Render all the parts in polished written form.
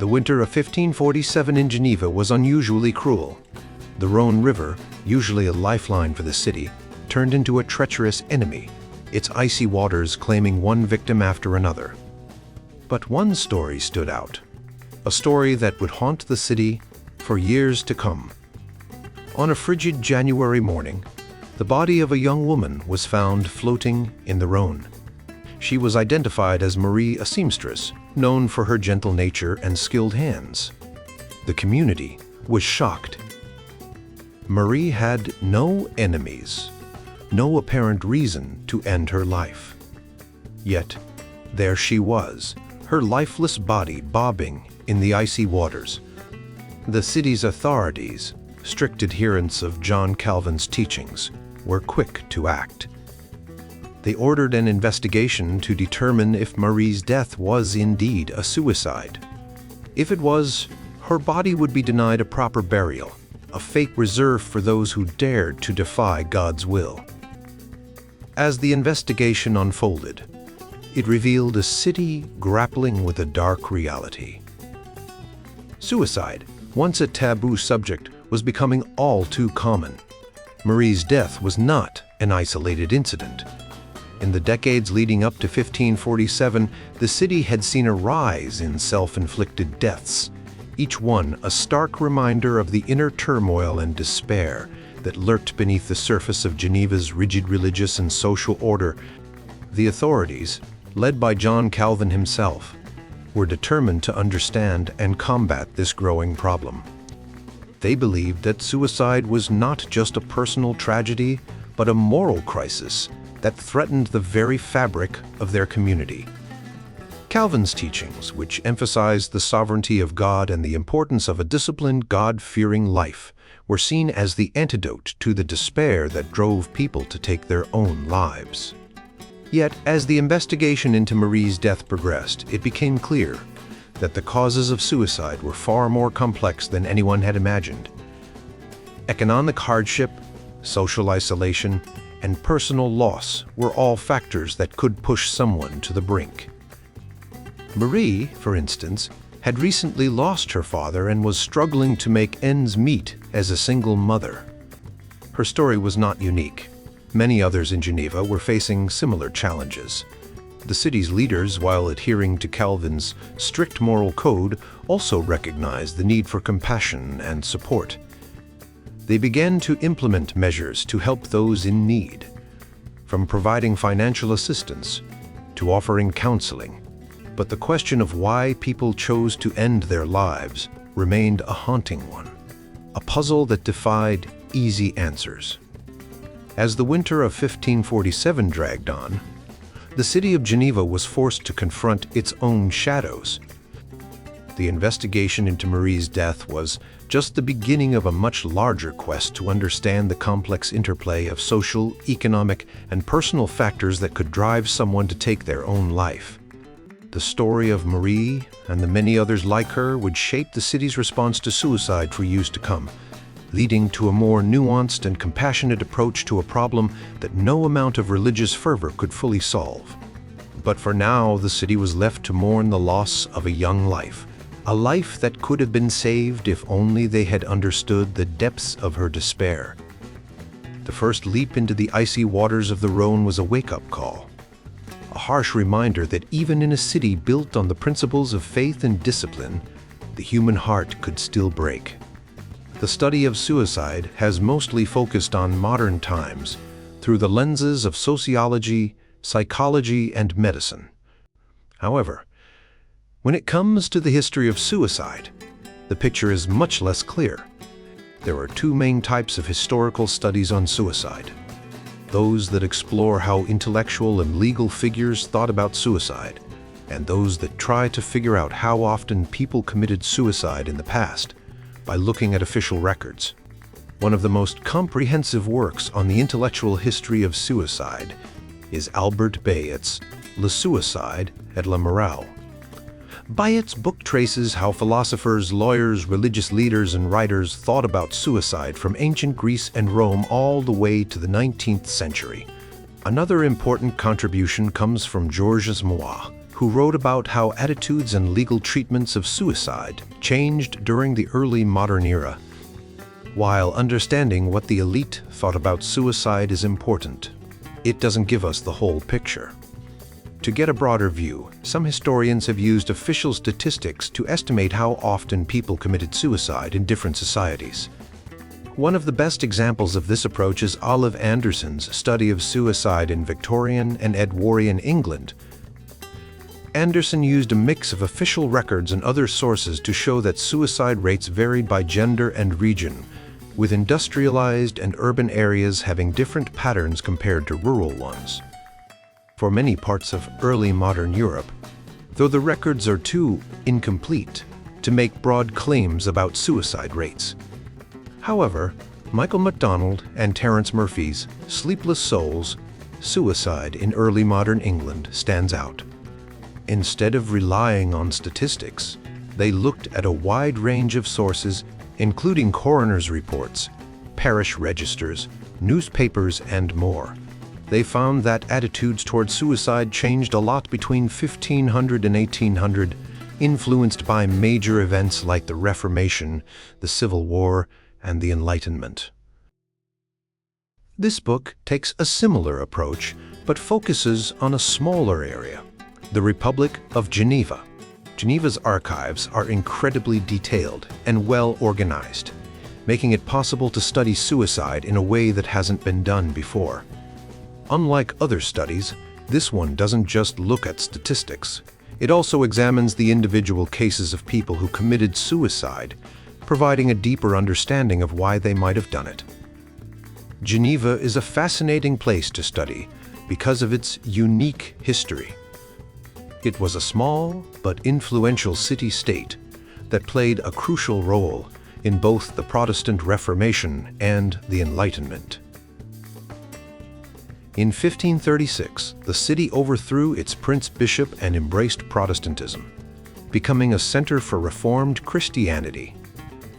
The winter of 1547 in Geneva was unusually cruel. The Rhône River, usually a lifeline for the city, turned into a treacherous enemy, its icy waters claiming one victim after another. But one story stood out, a story that would haunt the city for years to come. On a frigid January morning, the body of a young woman was found floating in the Rhône. She was identified as Marie, a seamstress, known for her gentle nature and skilled hands. The community was shocked. Marie had no enemies, no apparent reason to end her life. Yet, there she was, her lifeless body bobbing in the icy waters. The city's authorities, strict adherents of John Calvin's teachings, were quick to act. They ordered an investigation to determine if Marie's death was indeed a suicide. If it was, her body would be denied a proper burial, a fate reserved for those who dared to defy God's will. As the investigation unfolded, it revealed a city grappling with a dark reality. Suicide, once a taboo subject, was becoming all too common. Marie's death was not an isolated incident. In the decades leading up to 1547, the city had seen a rise in self-inflicted deaths, each one a stark reminder of the inner turmoil and despair that lurked beneath the surface of Geneva's rigid religious and social order. The authorities, led by John Calvin himself, were determined to understand and combat this growing problem. They believed that suicide was not just a personal tragedy, but a moral crisis that threatened the very fabric of their community. Calvin's teachings, which emphasized the sovereignty of God and the importance of a disciplined, God-fearing life, were seen as the antidote to the despair that drove people to take their own lives. Yet, as the investigation into Marie's death progressed, it became clear that the causes of suicide were far more complex than anyone had imagined. Economic hardship, social isolation, and personal loss were all factors that could push someone to the brink. Marie, for instance, had recently lost her father and was struggling to make ends meet as a single mother. Her story was not unique. Many others in Geneva were facing similar challenges. The city's leaders, while adhering to Calvin's strict moral code, also recognized the need for compassion and support. They began to implement measures to help those in need, from providing financial assistance to offering counseling. But the question of why people chose to end their lives remained a haunting one, a puzzle that defied easy answers. As the winter of 1547 dragged on, the city of Geneva was forced to confront its own shadows. The investigation into Marie's death was just the beginning of a much larger quest to understand the complex interplay of social, economic, and personal factors that could drive someone to take their own life. The story of Marie and the many others like her would shape the city's response to suicide for years to come, leading to a more nuanced and compassionate approach to a problem that no amount of religious fervor could fully solve. But for now, the city was left to mourn the loss of a young life, a life that could have been saved if only they had understood the depths of her despair. The first leap into the icy waters of the Rhône was a wake-up call, a harsh reminder that even in a city built on the principles of faith and discipline, the human heart could still break. The study of suicide has mostly focused on modern times through the lenses of sociology, psychology, and medicine. However, when it comes to the history of suicide, the picture is much less clear. There are two main types of historical studies on suicide: those that explore how intellectual and legal figures thought about suicide, and those that try to figure out how often people committed suicide in the past by looking at official records. One of the most comprehensive works on the intellectual history of suicide is Albert Bayet's Le Suicide et la Morale. Bayet's book traces how philosophers, lawyers, religious leaders, and writers thought about suicide from ancient Greece and Rome all the way to the 19th century. Another important contribution comes from Georges Mois, who wrote about how attitudes and legal treatments of suicide changed during the early modern era. While understanding what the elite thought about suicide is important, it doesn't give us the whole picture. To get a broader view, some historians have used official statistics to estimate how often people committed suicide in different societies. One of the best examples of this approach is Olive Anderson's study of suicide in Victorian and Edwardian England. Anderson used a mix of official records and other sources to show that suicide rates varied by gender and region, with industrialized and urban areas having different patterns compared to rural ones. For many parts of early modern Europe, though the records are too incomplete to make broad claims about suicide rates. However, Michael MacDonald and Terence Murphy's Sleepless Souls, Suicide in Early Modern England stands out. Instead of relying on statistics, they looked at a wide range of sources, including coroner's reports, parish registers, newspapers, and more. They found that attitudes toward suicide changed a lot between 1500 and 1800, influenced by major events like the Reformation, the Civil War, and the Enlightenment. This book takes a similar approach, but focuses on a smaller area, the Republic of Geneva. Geneva's archives are incredibly detailed and well organized, making it possible to study suicide in a way that hasn't been done before. Unlike other studies, this one doesn't just look at statistics. It also examines the individual cases of people who committed suicide, providing a deeper understanding of why they might have done it. Geneva is a fascinating place to study because of its unique history. It was a small but influential city-state that played a crucial role in both the Protestant Reformation and the Enlightenment. In 1536, the city overthrew its prince-bishop and embraced Protestantism, becoming a center for Reformed Christianity.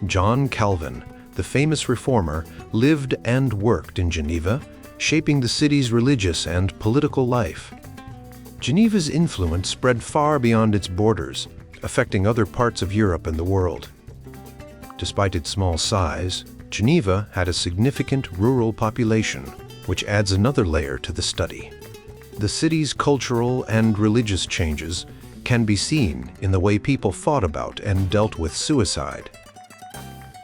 John Calvin, the famous reformer, lived and worked in Geneva, shaping the city's religious and political life. Geneva's influence spread far beyond its borders, affecting other parts of Europe and the world. Despite its small size, Geneva had a significant rural population, which adds another layer to the study. The city's cultural and religious changes can be seen in the way people thought about and dealt with suicide.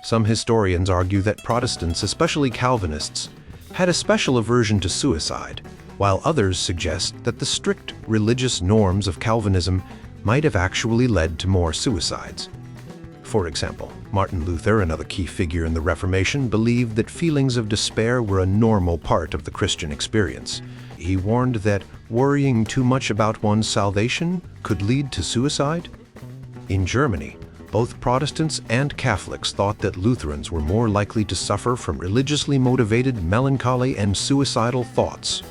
Some historians argue that Protestants, especially Calvinists, had a special aversion to suicide, while others suggest that the strict religious norms of Calvinism might have actually led to more suicides. For example, Martin Luther, another key figure in the Reformation, believed that feelings of despair were a normal part of the Christian experience. He warned that worrying too much about one's salvation could lead to suicide. In Germany, both Protestants and Catholics thought that Lutherans were more likely to suffer from religiously motivated melancholy and suicidal thoughts.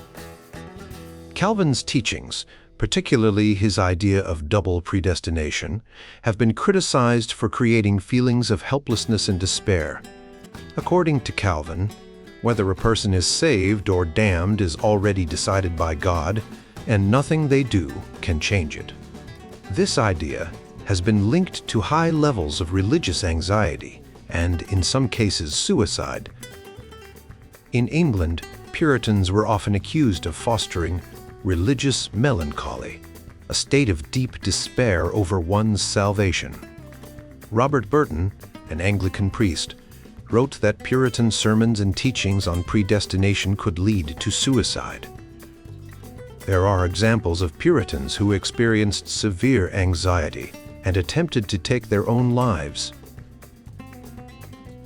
Calvin's teachings, particularly his idea of double predestination, have been criticized for creating feelings of helplessness and despair. According to Calvin, whether a person is saved or damned is already decided by God, and nothing they do can change it. This idea has been linked to high levels of religious anxiety and, in some cases, suicide. In England, Puritans were often accused of fostering religious melancholy, a state of deep despair over one's salvation. Robert Burton, an Anglican priest, wrote that Puritan sermons and teachings on predestination could lead to suicide. There are examples of Puritans who experienced severe anxiety and attempted to take their own lives.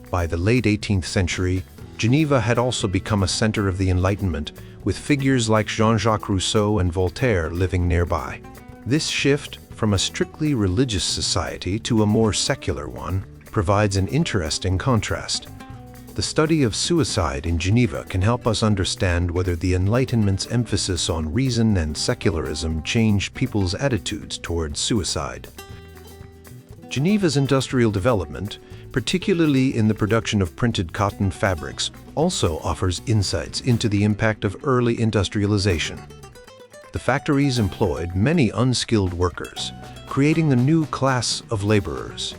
By the late 18th century, Geneva had also become a center of the Enlightenment, with figures like Jean-Jacques Rousseau and Voltaire living nearby. This shift from a strictly religious society to a more secular one provides an interesting contrast. The study of suicide in Geneva can help us understand whether the Enlightenment's emphasis on reason and secularism changed people's attitudes towards suicide. Geneva's industrial development, particularly in the production of printed cotton fabrics, also offers insights into the impact of early industrialization. The factories employed many unskilled workers, creating the new class of laborers.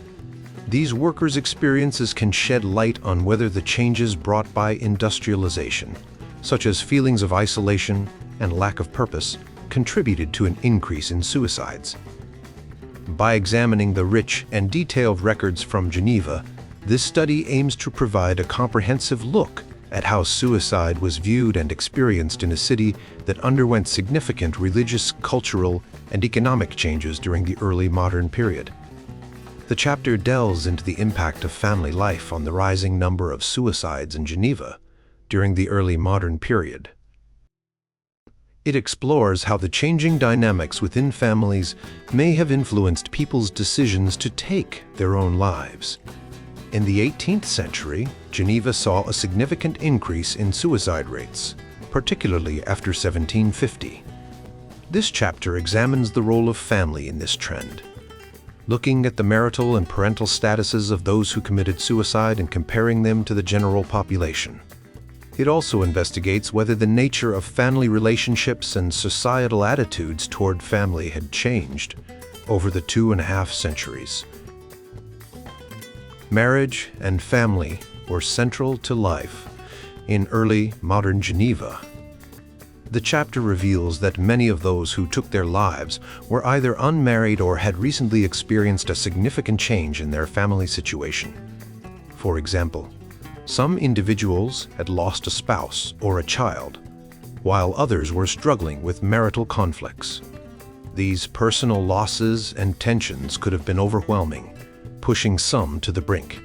These workers' experiences can shed light on whether the changes brought by industrialization, such as feelings of isolation and lack of purpose, contributed to an increase in suicides. By examining the rich and detailed records from Geneva, this study aims to provide a comprehensive look at how suicide was viewed and experienced in a city that underwent significant religious, cultural, and economic changes during the early modern period. The chapter delves into the impact of family life on the rising number of suicides in Geneva during the early modern period. It explores how the changing dynamics within families may have influenced people's decisions to take their own lives. In the 18th century, Geneva saw a significant increase in suicide rates, particularly after 1750. This chapter examines the role of family in this trend, looking at the marital and parental statuses of those who committed suicide and comparing them to the general population. It also investigates whether the nature of family relationships and societal attitudes toward family had changed over the 2.5 centuries. Marriage and family were central to life in early modern Geneva. The chapter reveals that many of those who took their lives were either unmarried or had recently experienced a significant change in their family situation. For example, some individuals had lost a spouse or a child, while others were struggling with marital conflicts. These personal losses and tensions could have been overwhelming, pushing some to the brink.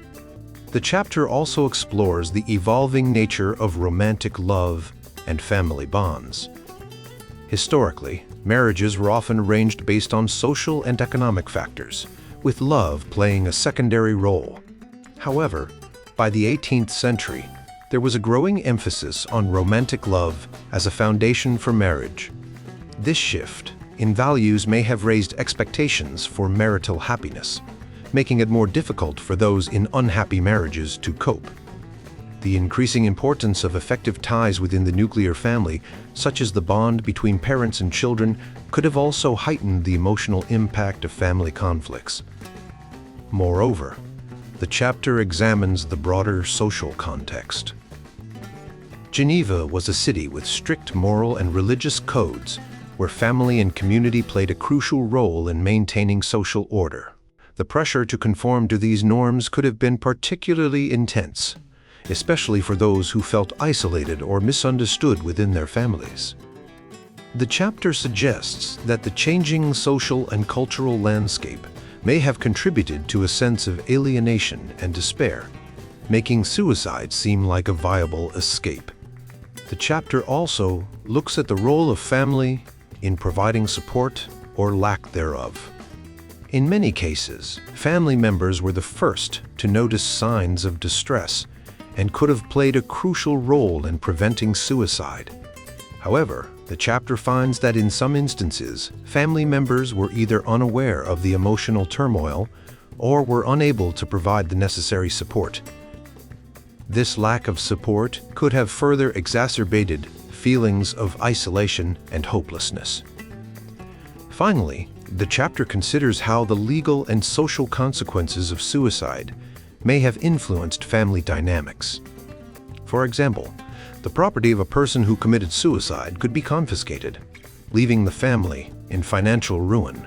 The chapter also explores the evolving nature of romantic love and family bonds. Historically, marriages were often arranged based on social and economic factors, with love playing a secondary role. However, by the 18th century, there was a growing emphasis on romantic love as a foundation for marriage. This shift in values may have raised expectations for marital happiness, making it more difficult for those in unhappy marriages to cope. The increasing importance of effective ties within the nuclear family, such as the bond between parents and children, could have also heightened the emotional impact of family conflicts. Moreover, the chapter examines the broader social context. Geneva was a city with strict moral and religious codes, where family and community played a crucial role in maintaining social order. The pressure to conform to these norms could have been particularly intense, especially for those who felt isolated or misunderstood within their families. The chapter suggests that the changing social and cultural landscape may have contributed to a sense of alienation and despair, making suicide seem like a viable escape. The chapter also looks at the role of family in providing support or lack thereof. In many cases, family members were the first to notice signs of distress and could have played a crucial role in preventing suicide. However, the chapter finds that in some instances, family members were either unaware of the emotional turmoil or were unable to provide the necessary support. This lack of support could have further exacerbated feelings of isolation and hopelessness. Finally, the chapter considers how the legal and social consequences of suicide may have influenced family dynamics. For example, the property of a person who committed suicide could be confiscated, leaving the family in financial ruin.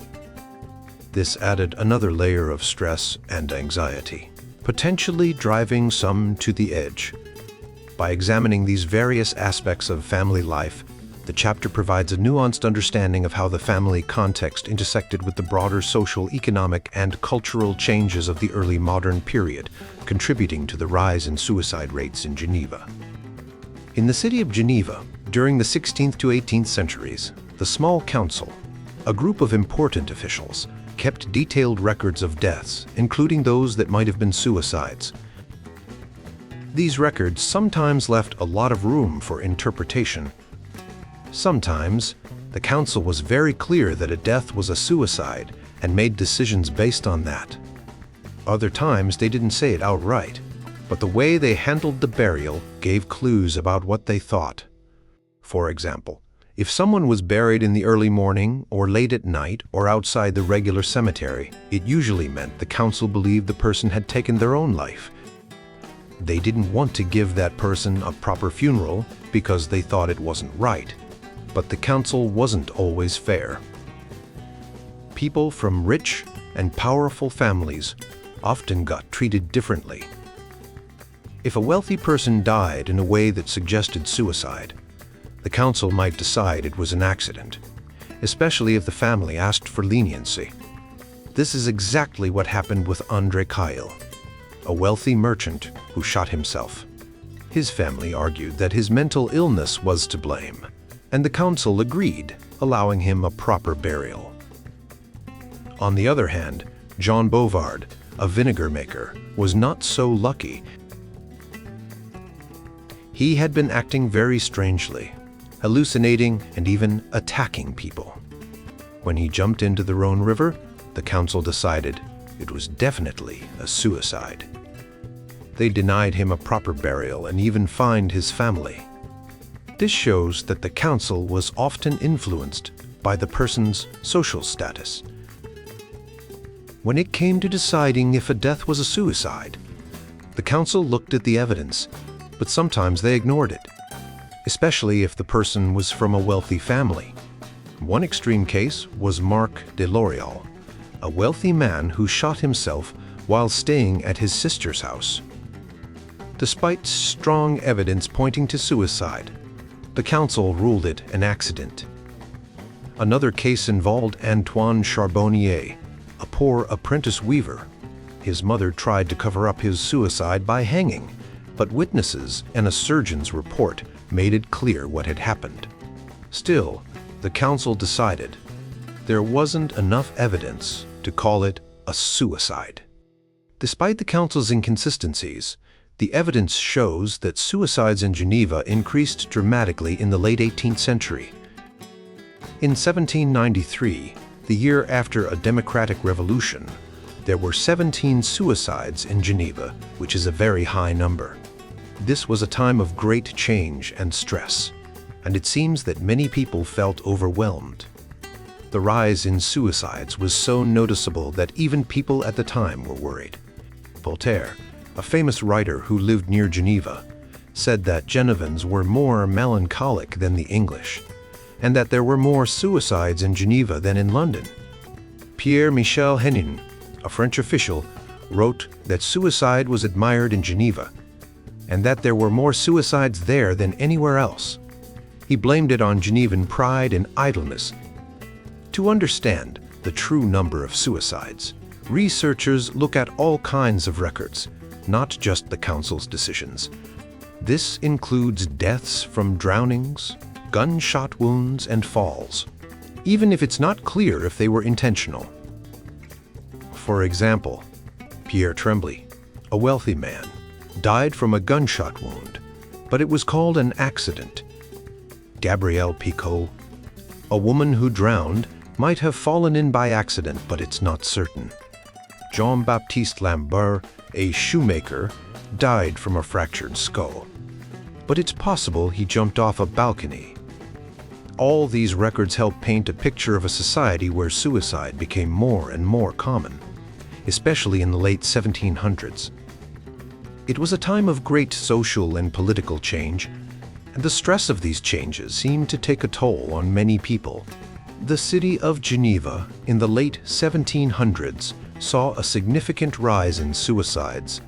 This added another layer of stress and anxiety, potentially driving some to the edge. By examining these various aspects of family life, the chapter provides a nuanced understanding of how the family context intersected with the broader social, economic, and cultural changes of the early modern period, contributing to the rise in suicide rates in Geneva. In the city of Geneva, during the 16th to 18th centuries, the small council, a group of important officials, kept detailed records of deaths, including those that might have been suicides. These records sometimes left a lot of room for interpretation. Sometimes, the council was very clear that a death was a suicide and made decisions based on that. Other times, they didn't say it outright, but the way they handled the burial gave clues about what they thought. For example, If someone was buried in the early morning, or late at night, or outside the regular cemetery, it usually meant the council believed the person had taken their own life. They didn't want to give that person a proper funeral because they thought it wasn't right. But the council wasn't always fair. People from rich and powerful families often got treated differently. If a wealthy person died in a way that suggested suicide, the council might decide it was an accident, especially if the family asked for leniency. This is exactly what happened with André Kyle, a wealthy merchant who shot himself. His family argued that his mental illness was to blame, and the council agreed, allowing him a proper burial. On the other hand, Jean Bouvard, a vinegar maker, was not so lucky. He had been acting very strangely, hallucinating and even attacking people. When he jumped into the Rhône River, the council decided it was definitely a suicide. They denied him a proper burial and even fined his family. This shows that the council was often influenced by the person's social status. When it came to deciding if a death was a suicide, the council looked at the evidence, but sometimes they ignored it, especially if the person was from a wealthy family. One extreme case was Marc de L'Oreal, a wealthy man who shot himself while staying at his sister's house. Despite strong evidence pointing to suicide, the council ruled it an accident. Another case involved Antoine Charbonnier, a poor apprentice weaver. His mother tried to cover up his suicide by hanging, but witnesses and a surgeon's report made it clear what had happened. Still, the council decided there wasn't enough evidence to call it a suicide. Despite the council's inconsistencies, the evidence shows that suicides in Geneva increased dramatically in the late 18th century. In 1793, the year after a democratic revolution, there were 17 suicides in Geneva, which is a very high number. This was a time of great change and stress, and it seems that many people felt overwhelmed. The rise in suicides was so noticeable that even people at the time were worried. Voltaire, a famous writer who lived near Geneva, said that Genevans were more melancholic than the English, and that there were more suicides in Geneva than in London. Pierre-Michel Henin, a French official, wrote that suicide was admired in Geneva, and that there were more suicides there than anywhere else. He blamed it on Genevan pride and idleness. To understand the true number of suicides, researchers look at all kinds of records, not just the council's decisions. This includes deaths from drownings, gunshot wounds, and falls, even if it's not clear if they were intentional. For example, Pierre Tremblay, a wealthy man, died from a gunshot wound, but it was called an accident. Gabrielle Picot, a woman who drowned, might have fallen in by accident, but it's not certain. Jean-Baptiste Lambert, a shoemaker, died from a fractured skull, but it's possible he jumped off a balcony. All these records help paint a picture of a society where suicide became more and more common, especially in the late 1700s. It was a time of great social and political change, and the stress of these changes seemed to take a toll on many people. The city of Geneva in the late 1700s saw a significant rise in suicides,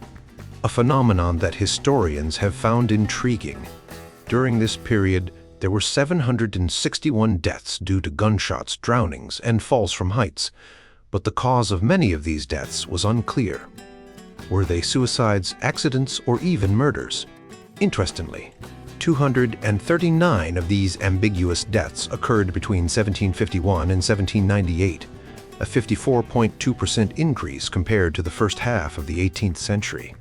a phenomenon that historians have found intriguing. During this period, there were 761 deaths due to gunshots, drownings, and falls from heights, but the cause of many of these deaths was unclear. Were they suicides, accidents, or even murders? Interestingly, 239 of these ambiguous deaths occurred between 1751 and 1798, a 54.2% increase compared to the first half of the 18th century.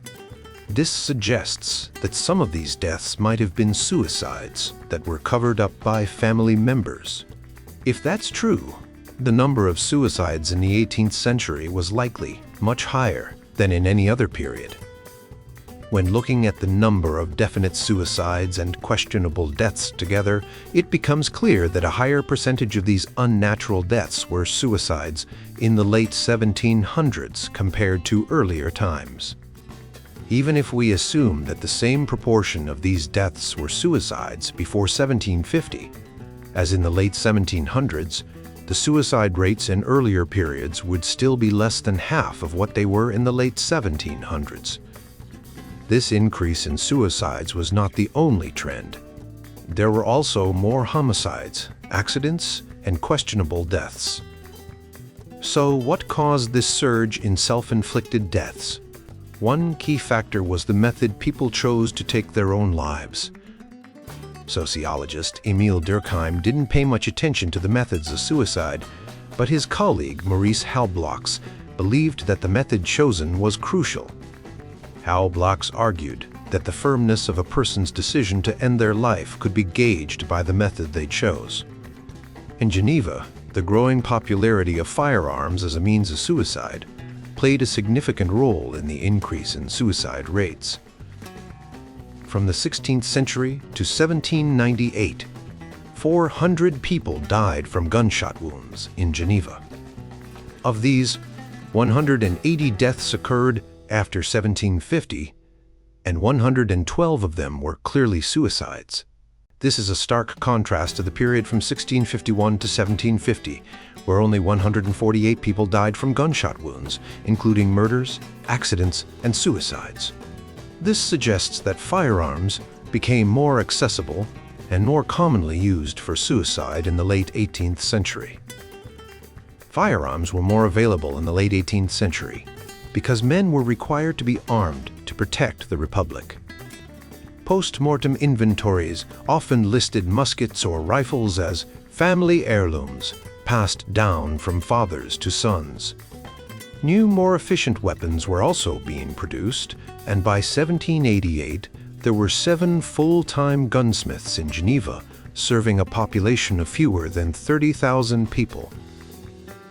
This suggests that some of these deaths might have been suicides that were covered up by family members. If that's true, the number of suicides in the 18th century was likely much higher than in any other period. When looking at the number of definite suicides and questionable deaths together, it becomes clear that a higher percentage of these unnatural deaths were suicides in the late 1700s compared to earlier times. Even if we assume that the same proportion of these deaths were suicides before 1750, as in the late 1700s, the suicide rates in earlier periods would still be less than half of what they were in the late 1700s. This increase in suicides was not the only trend. There were also more homicides, accidents, and questionable deaths. So, what caused this surge in self-inflicted deaths? One key factor was the method people chose to take their own lives. Sociologist Emil Durkheim didn't pay much attention to the methods of suicide, but his colleague Maurice Halbblocks believed that the method chosen was crucial. Halbblocks argued that the firmness of a person's decision to end their life could be gauged by the method they chose. In Geneva, the growing popularity of firearms as a means of suicide played a significant role in the increase in suicide rates. From the 16th century to 1798, 400 people died from gunshot wounds in Geneva. Of these, 180 deaths occurred after 1750, and 112 of them were clearly suicides. This is a stark contrast to the period from 1651 to 1750, where only 148 people died from gunshot wounds, including murders, accidents, and suicides. This suggests that firearms became more accessible and more commonly used for suicide in the late 18th century. Firearms were more available in the late 18th century because men were required to be armed to protect the Republic. Post-mortem inventories often listed muskets or rifles as family heirlooms passed down from fathers to sons. New, more efficient weapons were also being produced, and by 1788, there were 7 full-time gunsmiths in Geneva, serving a population of fewer than 30,000 people.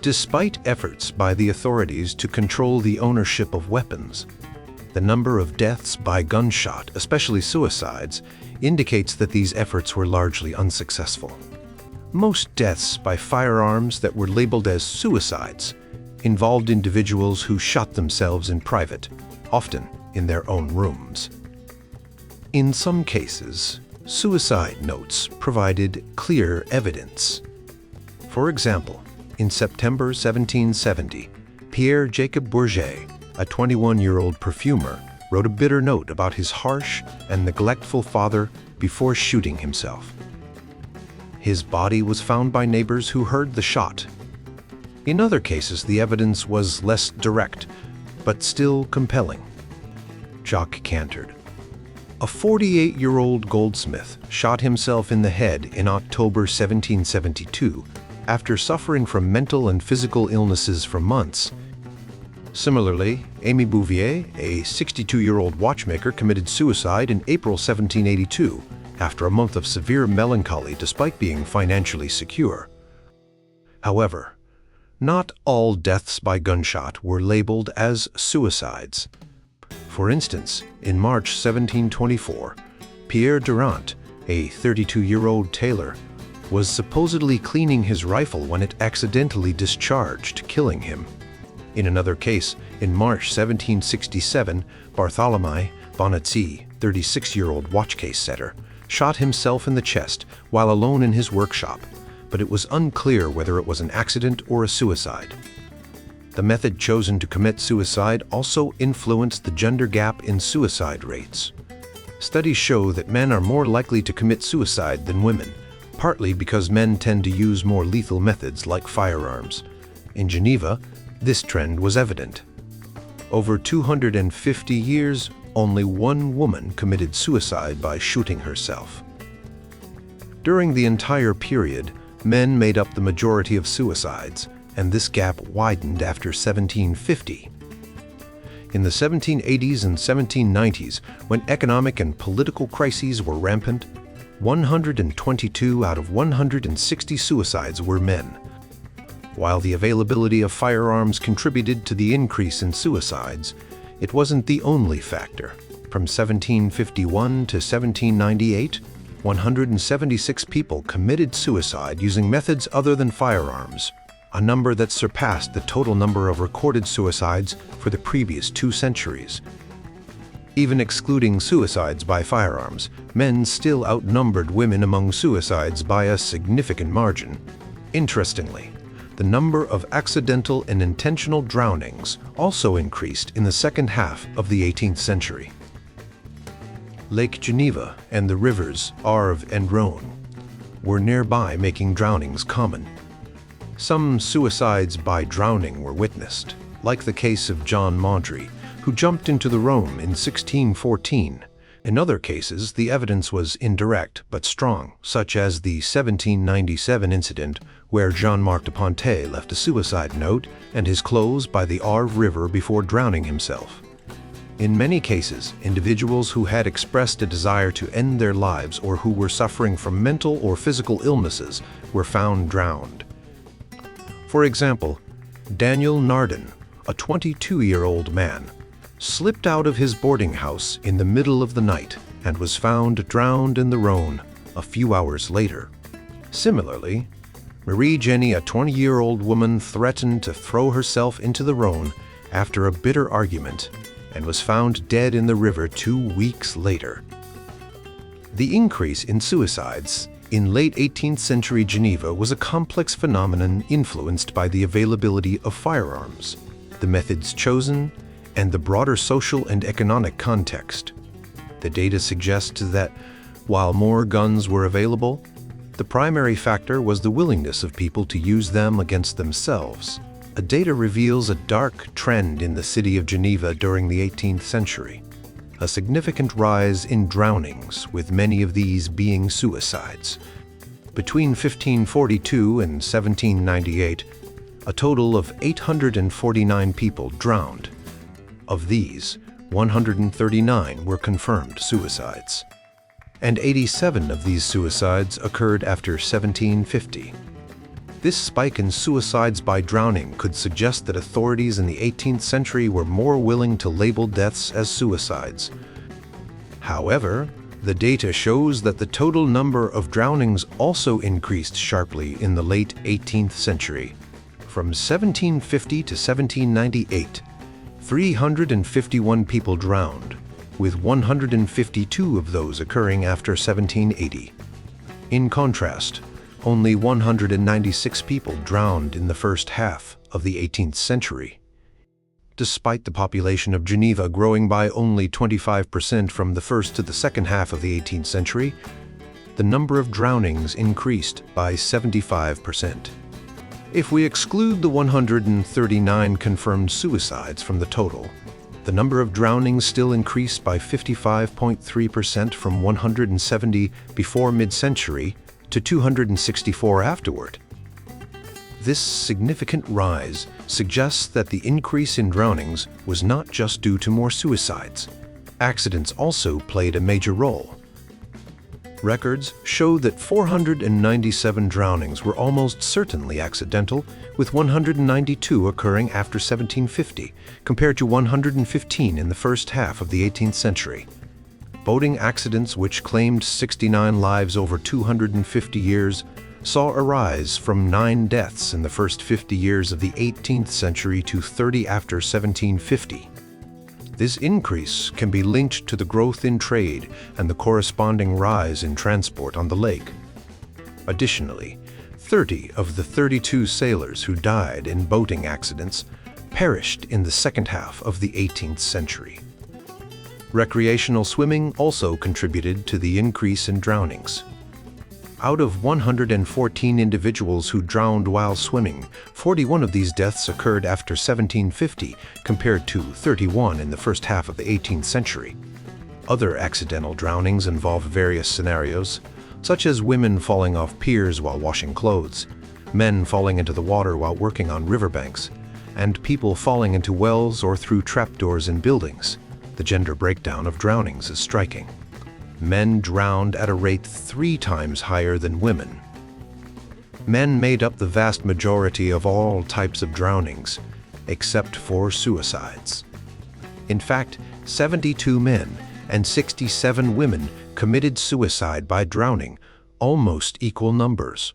Despite efforts by the authorities to control the ownership of weapons, the number of deaths by gunshot, especially suicides, indicates that these efforts were largely unsuccessful. Most deaths by firearms that were labeled as suicides involved individuals who shot themselves in private, often in their own rooms. In some cases, suicide notes provided clear evidence. For example, in September 1770, Pierre Jacob Bourget, a 21-year-old perfumer, wrote a bitter note about his harsh and neglectful father before shooting himself. His body was found by neighbors who heard the shot. In other cases, the evidence was less direct, but still compelling. Jacques Cantard, a 48-year-old goldsmith, shot himself in the head in October 1772 after suffering from mental and physical illnesses for months. Similarly, Aimé Bouvier, a 62-year-old watchmaker, committed suicide in April 1782 after a month of severe melancholy despite being financially secure. However, not all deaths by gunshot were labeled as suicides. For instance, in March 1724, Pierre Durant, a 32-year-old tailor, was supposedly cleaning his rifle when it accidentally discharged, killing him. In another case, in March 1767, Bartholomew Bonazzi, 36-year-old watchcase setter, shot himself in the chest while alone in his workshop, but it was unclear whether it was an accident or a suicide. The method chosen to commit suicide also influenced the gender gap in suicide rates. Studies show that men are more likely to commit suicide than women, partly because men tend to use more lethal methods like firearms. In Geneva, this trend was evident. Over 250 years, only one woman committed suicide by shooting herself. During the entire period, men made up the majority of suicides, and this gap widened after 1750. In the 1780s and 1790s, when economic and political crises were rampant, 122 out of 160 suicides were men. While the availability of firearms contributed to the increase in suicides, it wasn't the only factor. From 1751 to 1798, 176 people committed suicide using methods other than firearms, a number that surpassed the total number of recorded suicides for the previous 2 centuries. Even excluding suicides by firearms, men still outnumbered women among suicides by a significant margin. Interestingly, the number of accidental and intentional drownings also increased in the second half of the 18th century. Lake Geneva and the rivers Arve and Rhône were nearby, making drownings common. Some suicides by drowning were witnessed, like the case of John Maudry, who jumped into the Rhône in 1614. In other cases, the evidence was indirect but strong, such as the 1797 incident where Jean-Marc de Pontet left a suicide note and his clothes by the Arve River before drowning himself. In many cases, individuals who had expressed a desire to end their lives or who were suffering from mental or physical illnesses were found drowned. For example, Daniel Nardin, a 22-year-old man, slipped out of his boarding house in the middle of the night and was found drowned in the Rhône a few hours later. Similarly, Marie Jenny, a 20-year-old woman, threatened to throw herself into the Rhône after a bitter argument and was found dead in the river 2 weeks later. The increase in suicides in late 18th century Geneva was a complex phenomenon influenced by the availability of firearms, the methods chosen, and the broader social and economic context. The data suggests that while more guns were available, the primary factor was the willingness of people to use them against themselves. The data reveals a dark trend in the city of Geneva during the 18th century, a significant rise in drownings, with many of these being suicides. Between 1542 and 1798, a total of 849 people drowned. Of these, 139 were confirmed suicides, and 87 of these suicides occurred after 1750. This spike in suicides by drowning could suggest that authorities in the 18th century were more willing to label deaths as suicides. However, the data shows that the total number of drownings also increased sharply in the late 18th century. From 1750 to 1798, 351 people drowned, with 152 of those occurring after 1780. In contrast, only 196 people drowned in the first half of the 18th century. Despite the population of Geneva growing by only 25% from the first to the second half of the 18th century, the number of drownings increased by 75%. If we exclude the 139 confirmed suicides from the total, the number of drownings still increased by 55.3% from 170 before mid-century to 264 afterward. This significant rise suggests that the increase in drownings was not just due to more suicides. Accidents also played a major role. Records show that 497 drownings were almost certainly accidental, with 192 occurring after 1750, compared to 115 in the first half of the 18th century. Boating accidents, which claimed 69 lives over 250 years, saw a rise from 9 deaths in the first 50 years of the 18th century to 30 after 1750. This increase can be linked to the growth in trade and the corresponding rise in transport on the lake. Additionally, 30 of the 32 sailors who died in boating accidents perished in the second half of the 18th century. Recreational swimming also contributed to the increase in drownings. Out of 114 individuals who drowned while swimming, 41 of these deaths occurred after 1750, compared to 31 in the first half of the 18th century. Other accidental drownings involve various scenarios, such as women falling off piers while washing clothes, men falling into the water while working on riverbanks, and people falling into wells or through trapdoors in buildings. The gender breakdown of drownings is striking. Men drowned at a rate 3 times higher than women. Men made up the vast majority of all types of drownings, except for suicides. In fact, 72 men and 67 women committed suicide by drowning, almost equal numbers.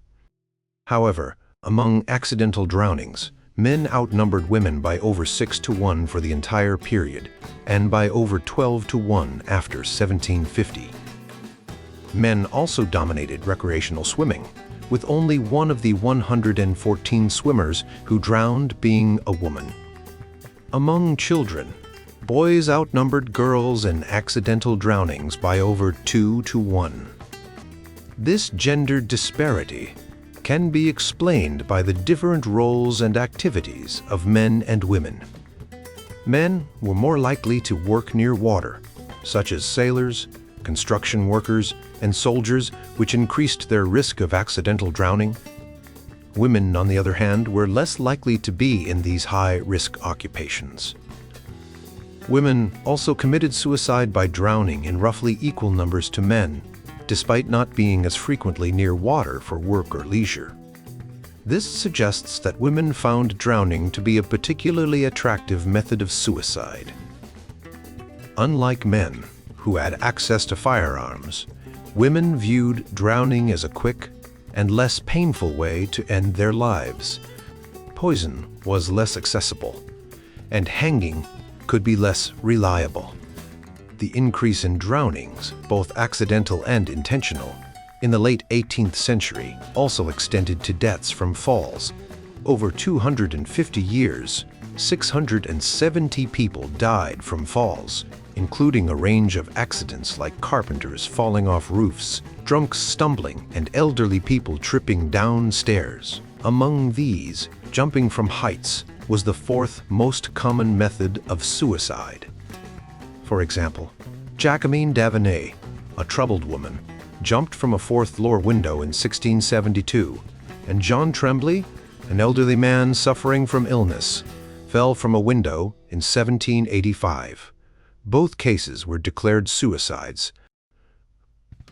However, among accidental drownings, men outnumbered women by over 6 to 1 for the entire period, and by over 12 to 1 after 1750. Men also dominated recreational swimming, with only one of the 114 swimmers who drowned being a woman. Among children, boys outnumbered girls in accidental drownings by over 2 to 1. This gender disparity can be explained by the different roles and activities of men and women. Men were more likely to work near water, such as sailors, construction workers, and soldiers, which increased their risk of accidental drowning. Women, on the other hand, were less likely to be in these high-risk occupations. Women also committed suicide by drowning in roughly equal numbers to men, despite not being as frequently near water for work or leisure. This suggests that women found drowning to be a particularly attractive method of suicide. Unlike men, who had access to firearms, women viewed drowning as a quick and less painful way to end their lives. Poison was less accessible, and hanging could be less reliable. The increase in drownings, both accidental and intentional, in the late 18th century also extended to deaths from falls. Over 250 years, 670 people died from falls, including a range of accidents like carpenters falling off roofs, drunks stumbling, and elderly people tripping down stairs. Among these, jumping from heights was the fourth most common method of suicide. For example, Jacqueline Davenay, a troubled woman, jumped from a fourth-floor window in 1672, and John Tremblay, an elderly man suffering from illness, fell from a window in 1785. Both cases were declared suicides.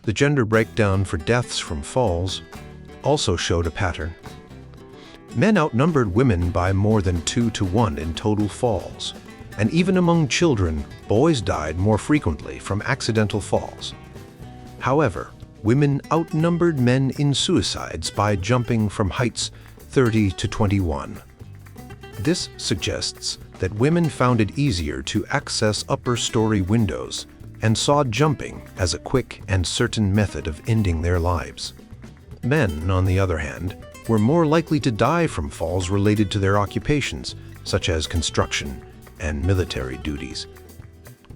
The gender breakdown for deaths from falls also showed a pattern. Men outnumbered women by more than 2 to 1 in total falls, and even among children, boys died more frequently from accidental falls. However, women outnumbered men in suicides by jumping from heights 30 to 21. This suggests that women found it easier to access upper-story windows and saw jumping as a quick and certain method of ending their lives. Men, on the other hand, were more likely to die from falls related to their occupations, such as construction and military duties.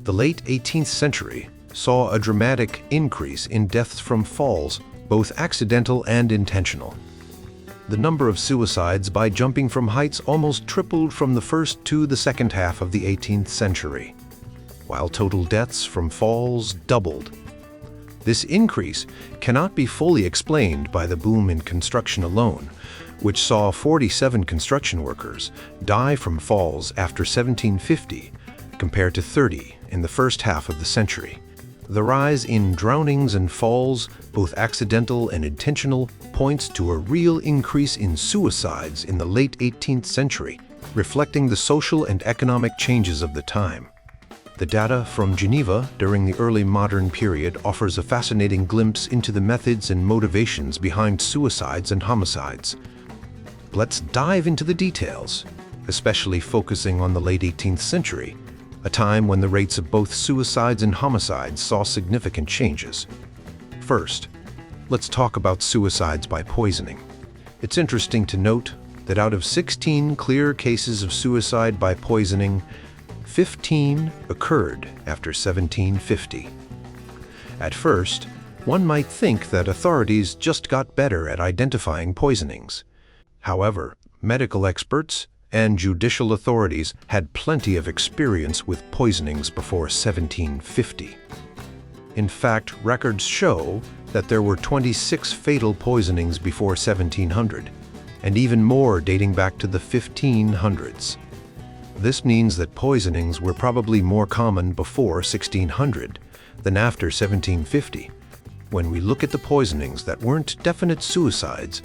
The late 18th century saw a dramatic increase in deaths from falls, both accidental and intentional. The number of suicides by jumping from heights almost tripled from the first to the second half of the 18th century, while total deaths from falls doubled. This increase cannot be fully explained by the boom in construction alone, which saw 47 construction workers die from falls after 1750, compared to 30 in the first half of the century. The rise in drownings and falls, both accidental and intentional, points to a real increase in suicides in the late 18th century, reflecting the social and economic changes of the time. The data from Geneva during the early modern period offers a fascinating glimpse into the methods and motivations behind suicides and homicides. Let's dive into the details, especially focusing on the late 18th century, a time when the rates of both suicides and homicides saw significant changes. First, let's talk about suicides by poisoning. It's interesting to note that out of 16 clear cases of suicide by poisoning, 15 occurred after 1750. At first, one might think that authorities just got better at identifying poisonings. However, medical experts and judicial authorities had plenty of experience with poisonings before 1750. In fact, records show that there were 26 fatal poisonings before 1700, and even more dating back to the 1500s. This means that poisonings were probably more common before 1600 than after 1750. When we look at the poisonings that weren't definite suicides,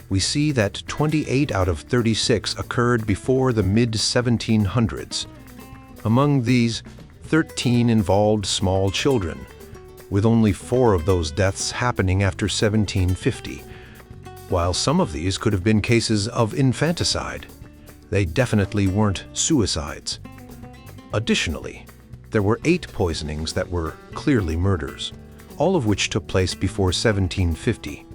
we see that 28 out of 36 occurred before the mid-1700s. Among these, 13 involved small children, with only 4 of those deaths happening after 1750. While some of these could have been cases of infanticide, they definitely weren't suicides. Additionally, there were 8 poisonings that were clearly murders, all of which took place before 1750.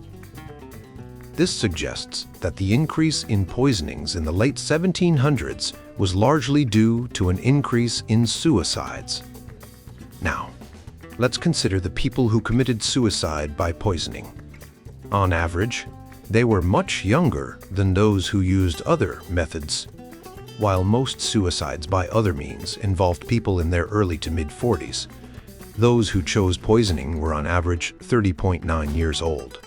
This suggests that the increase in poisonings in the late 1700s was largely due to an increase in suicides. Now, let's consider the people who committed suicide by poisoning. On average, they were much younger than those who used other methods. While most suicides by other means involved people in their early to mid-40s, those who chose poisoning were on average 30.9 years old.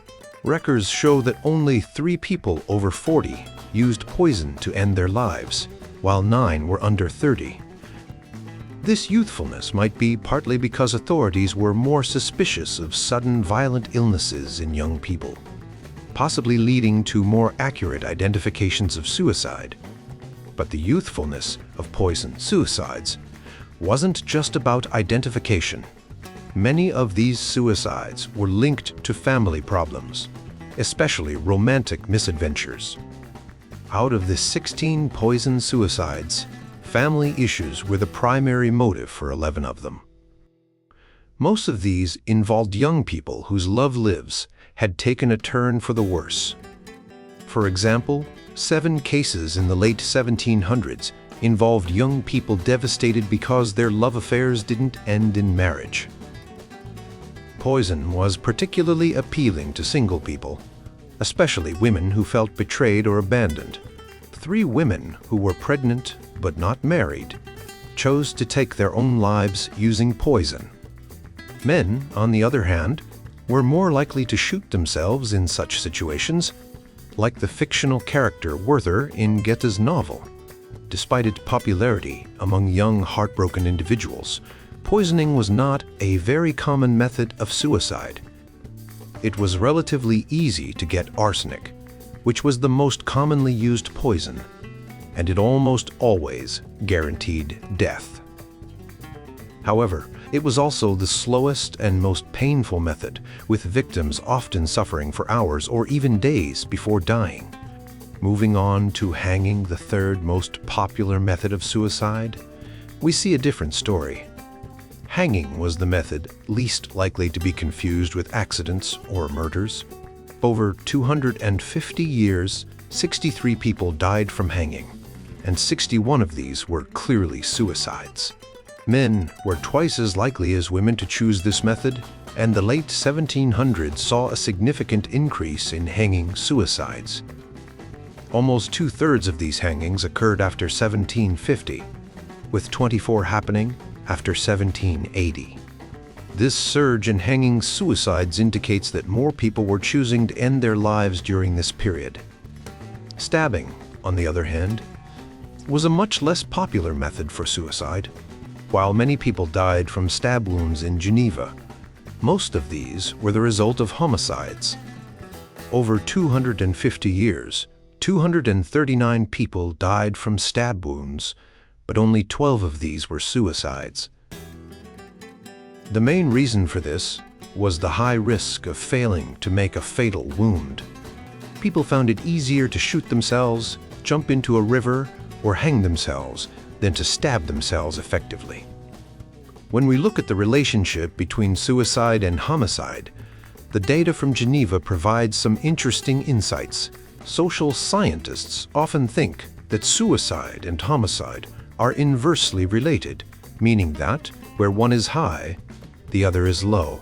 Records show that only 3 people over 40 used poison to end their lives, while 9 were under 30. This youthfulness might be partly because authorities were more suspicious of sudden violent illnesses in young people, possibly leading to more accurate identifications of suicide. But the youthfulness of poison suicides wasn't just about identification. Many of these suicides were linked to family problems, especially romantic misadventures. Out of the 16 poison suicides, family issues were the primary motive for 11 of them. Most of these involved young people whose love lives had taken a turn for the worse. For example, 7 cases in the late 1700s involved young people devastated because their love affairs didn't end in marriage. Poison was particularly appealing to single people, especially women who felt betrayed or abandoned. 3 women who were pregnant but not married chose to take their own lives using poison. Men, on the other hand, were more likely to shoot themselves in such situations, like the fictional character Werther in Goethe's novel. Despite its popularity among young, heartbroken individuals, poisoning was not a very common method of suicide. It was relatively easy to get arsenic, which was the most commonly used poison, and it almost always guaranteed death. However, it was also the slowest and most painful method, with victims often suffering for hours or even days before dying. Moving on to hanging, the third most popular method of suicide, we see a different story. Hanging was the method least likely to be confused with accidents or murders. Over 250 years, 63 people died from hanging, and 61 of these were clearly suicides. Men were twice as likely as women to choose this method, and the late 1700s saw a significant increase in hanging suicides. Almost 2/3 of these hangings occurred after 1750, with 24 happening after 1780. This surge in hanging suicides indicates that more people were choosing to end their lives during this period. Stabbing, on the other hand, was a much less popular method for suicide. While many people died from stab wounds in Geneva, most of these were the result of homicides. Over 250 years, 239 people died from stab wounds, but only 12 of these were suicides. The main reason for this was the high risk of failing to make a fatal wound. People found it easier to shoot themselves, jump into a river, or hang themselves than to stab themselves effectively. When we look at the relationship between suicide and homicide, the data from Geneva provides some interesting insights. Social scientists often think that suicide and homicide are inversely related, meaning that where one is high, the other is low.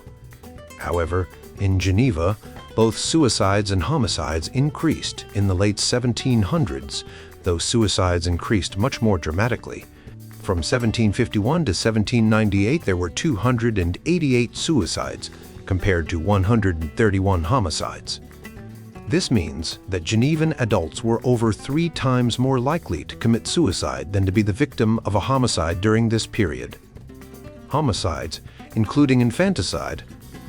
However, in Geneva, both suicides and homicides increased in the late 1700s, though suicides increased much more dramatically. From 1751 to 1798, there were 288 suicides compared to 131 homicides. This means that Genevan adults were over 3 times more likely to commit suicide than to be the victim of a homicide during this period. Homicides, including infanticide,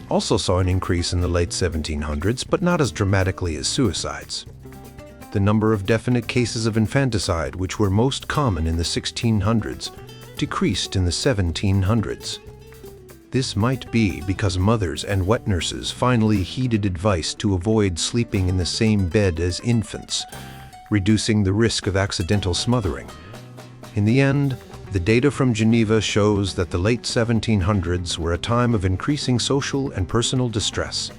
also saw an increase in the late 1700s, but not as dramatically as suicides. The number of definite cases of infanticide, which were most common in the 1600s, decreased in the 1700s. This might be because mothers and wet nurses finally heeded advice to avoid sleeping in the same bed as infants, reducing the risk of accidental smothering. In the end, the data from Geneva shows that the late 1700s were a time of increasing social and personal distress,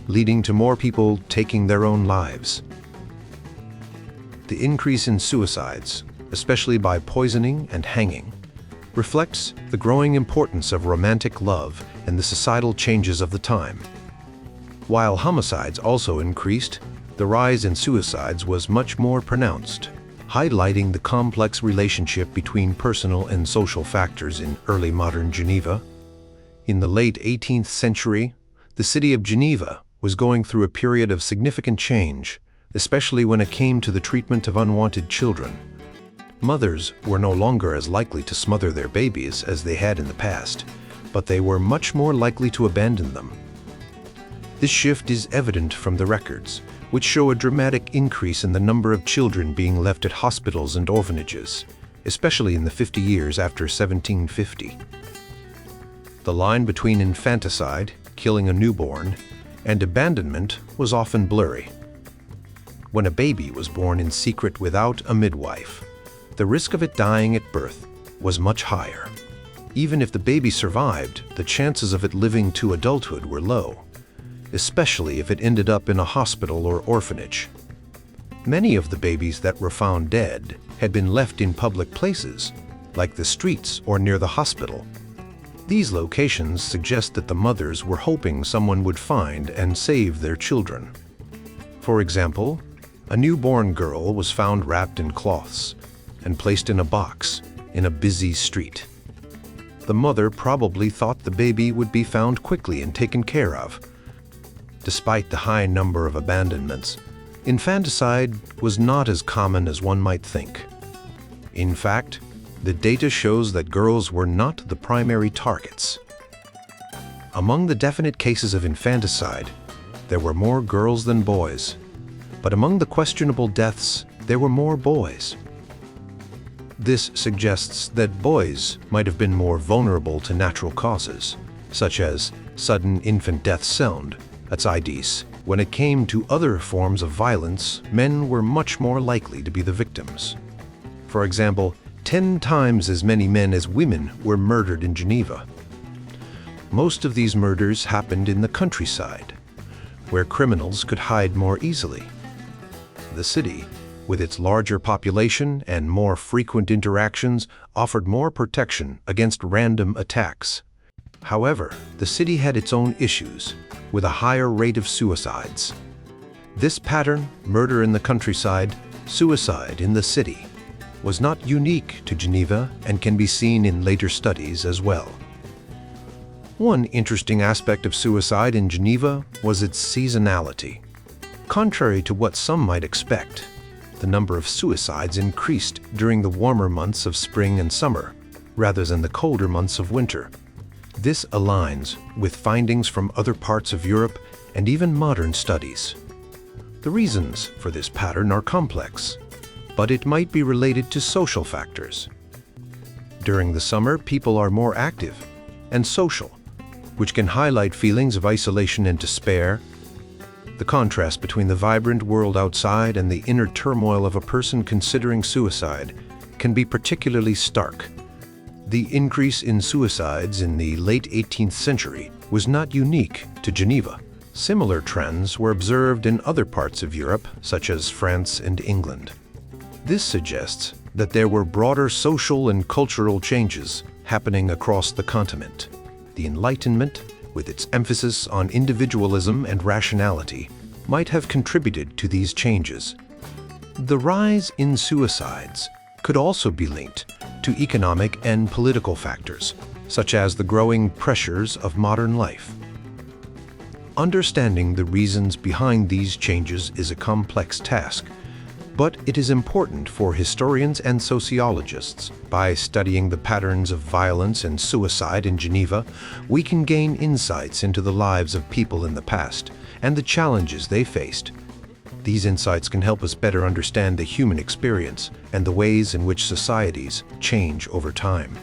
leading to more people taking their own lives. The increase in suicides, especially by poisoning and hanging, reflects the growing importance of romantic love and the societal changes of the time. While homicides also increased, the rise in suicides was much more pronounced, highlighting the complex relationship between personal and social factors in early modern Geneva. In the late 18th century, the city of Geneva was going through a period of significant change, especially when it came to the treatment of unwanted children. Mothers were no longer as likely to smother their babies as they had in the past, but they were much more likely to abandon them. This shift is evident from the records, which show a dramatic increase in the number of children being left at hospitals and orphanages, especially in the 50 years after 1750. The line between infanticide, killing a newborn, and abandonment was often blurry. When a baby was born in secret without a midwife, the risk of it dying at birth was much higher. Even if the baby survived, the chances of it living to adulthood were low, especially if it ended up in a hospital or orphanage. Many of the babies that were found dead had been left in public places, like the streets or near the hospital. These locations suggest that the mothers were hoping someone would find and save their children. For example, a newborn girl was found wrapped in cloths and placed in a box in a busy street. The mother probably thought the baby would be found quickly and taken care of. Despite the high number of abandonments, infanticide was not as common as one might think. In fact, the data shows that girls were not the primary targets. Among the definite cases of infanticide, there were more girls than boys, but among the questionable deaths, there were more boys. This suggests that boys might have been more vulnerable to natural causes, such as sudden infant death sound, that's IDs. When it came to other forms of violence, men were much more likely to be the victims. For example, 10 times as many men as women were murdered in Geneva. Most of these murders happened in the countryside, where criminals could hide more easily. The city, with its larger population and more frequent interactions, offered more protection against random attacks. However, the city had its own issues, with a higher rate of suicides. This pattern, murder in the countryside, suicide in the city, was not unique to Geneva and can be seen in later studies as well. One interesting aspect of suicide in Geneva was its seasonality. Contrary to what some might expect, the number of suicides increased during the warmer months of spring and summer, rather than the colder months of winter. This aligns with findings from other parts of Europe and even modern studies. The reasons for this pattern are complex, but it might be related to social factors. During the summer, people are more active and social, which can highlight feelings of isolation and despair. The contrast between the vibrant world outside and the inner turmoil of a person considering suicide can be particularly stark. The increase in suicides in the late 18th century was not unique to Geneva. Similar trends were observed in other parts of Europe, such as France and England. This suggests that there were broader social and cultural changes happening across the continent. The Enlightenment, with its emphasis on individualism and rationality, might have contributed to these changes. The rise in suicides could also be linked to economic and political factors, such as the growing pressures of modern life. Understanding the reasons behind these changes is a complex task, but it is important for historians and sociologists. By studying the patterns of violence and suicide in Geneva, we can gain insights into the lives of people in the past and the challenges they faced. These insights can help us better understand the human experience and the ways in which societies change over time.